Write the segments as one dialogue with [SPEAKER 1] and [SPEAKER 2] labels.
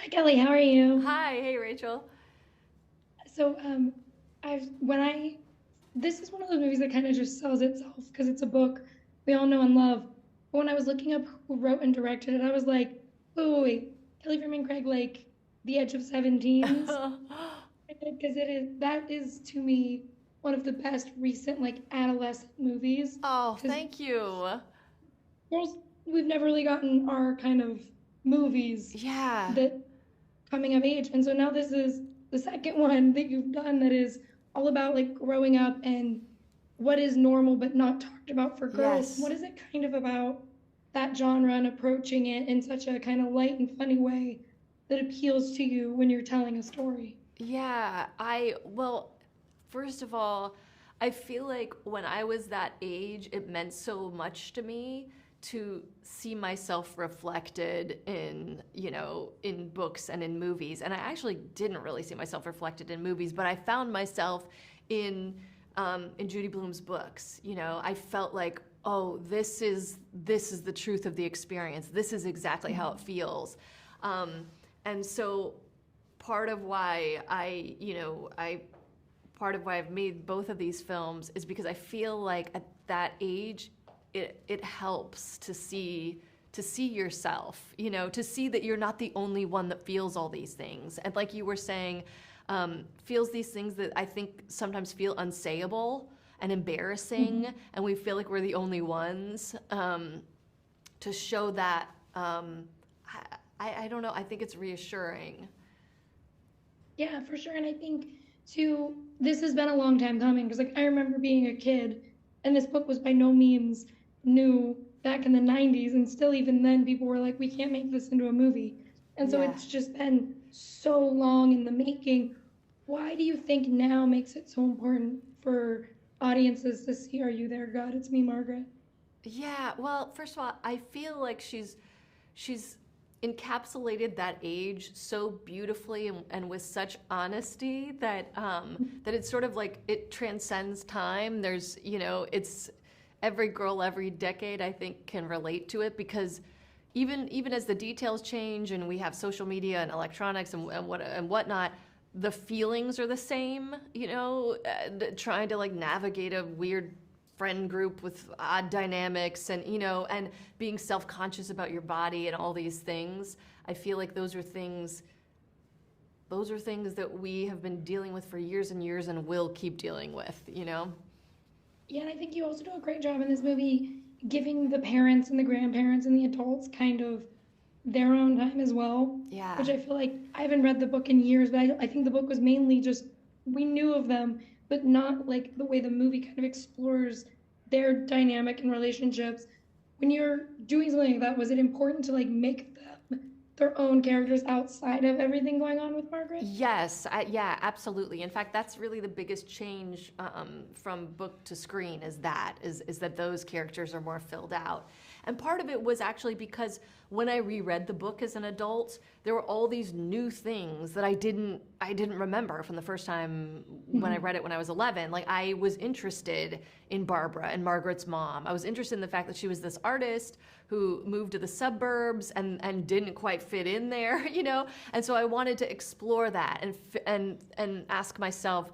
[SPEAKER 1] Hi Kelly, how are you?
[SPEAKER 2] Hi, hey Rachel.
[SPEAKER 1] So, I've when I this is one of those movies that kind of just sells itself because it's a book we all know and love. But when I was looking up who wrote and directed it, I was like, wait. Kelly Fremon Craig, like The Edge of 17s, because that is to me one of the best recent like adolescent movies.
[SPEAKER 2] Oh,
[SPEAKER 1] Because
[SPEAKER 2] thank you.
[SPEAKER 1] girls, we've never really gotten our kind of movies
[SPEAKER 2] Yeah.
[SPEAKER 1] that coming of age. And so now this is the second one that you've done that is all about like growing up and what is normal but not talked about for girls.
[SPEAKER 2] Yes.
[SPEAKER 1] What is it kind of about that genre and approaching it in such a kind of light and funny way that appeals to you when you're telling a story?
[SPEAKER 2] Yeah. Well, first of all, I feel like when I was that age, it meant so much to me to see myself reflected in books and in movies. And I actually didn't really see myself reflected in movies, but I found myself in in Judy Blume's books. I felt like, oh, this is the truth of the experience. This is exactly how it feels. Um, and so part of why I part of why I've made both of these films is because I feel like at that age it helps to see yourself, to see that you're not the only one that feels all these things. And like you were saying, feels these things that I think sometimes feel unsayable and embarrassing,
[SPEAKER 1] Mhm.
[SPEAKER 2] and we feel like we're the only ones. To show that, I don't know, I think it's reassuring.
[SPEAKER 1] Yeah, for sure. And I think too, this has been a long time coming because like I remember being a kid and this book was by no means new back in the 90s, and still even then people were like, we can't make this into a movie. And so
[SPEAKER 2] Yeah.
[SPEAKER 1] it's just been so long in the making. Why do you think now makes it so important for audiences to see Are You There, God? It's Me, Margaret?
[SPEAKER 2] Yeah, well, first of all, I feel like she's encapsulated that age so beautifully and with such honesty that it's sort of like it transcends time. It's every girl, every decade, I think, can relate to it because even as the details change and we have social media and electronics and whatnot, the feelings are the same. Trying to like navigate a weird friend group with odd dynamics and being self-conscious about your body and all these things. I feel like those are things that we have been dealing with for years and years and will keep dealing with.
[SPEAKER 1] Yeah, and I think you also do a great job in this movie giving the parents and the grandparents and the adults kind of their own time as well,
[SPEAKER 2] Yeah.
[SPEAKER 1] which I feel like I haven't read the book in years, but I think the book was mainly just we knew of them, but not like the way the movie kind of explores their dynamic and relationships. When you're doing something like that, was it important to like make them their own characters outside of everything going on with Margaret?
[SPEAKER 2] Yes, yeah, absolutely. In fact, that's really the biggest change from book to screen is that those characters are more filled out. And part of it was actually because when I reread the book as an adult, there were all these new things that I didn't remember from the first time when I
[SPEAKER 1] Mhm.
[SPEAKER 2] read it when I was 11. Like I was interested in Barbara and Margaret's mom. I was interested in the fact that she was this artist who moved to the suburbs and didn't quite fit in there, And so I wanted to explore that and ask myself,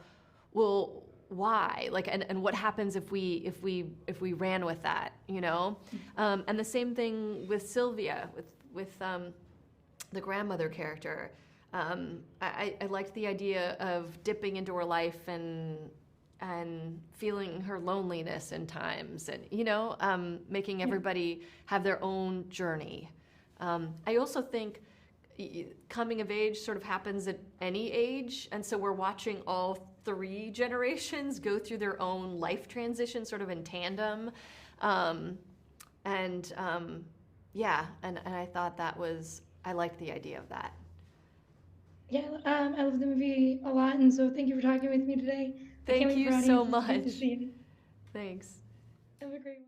[SPEAKER 2] well, why? Like, and what happens if we ran with that? And the same thing with Sylvia, with the grandmother character. I liked the idea of dipping into her life and feeling her loneliness in times, and making
[SPEAKER 1] Yeah.
[SPEAKER 2] everybody have their own journey. I also think coming of age sort of happens at any age, and so we're watching all three generations go through their own life transition sort of in tandem. um, and yeah, and I thought I liked the idea of that.
[SPEAKER 1] Yeah, I love the movie a lot, and so thank you for talking with me today. I can't
[SPEAKER 2] Thank
[SPEAKER 1] wait
[SPEAKER 2] you
[SPEAKER 1] for
[SPEAKER 2] so
[SPEAKER 1] audiences to
[SPEAKER 2] much.
[SPEAKER 1] see it.
[SPEAKER 2] Thanks.
[SPEAKER 1] Have a great one.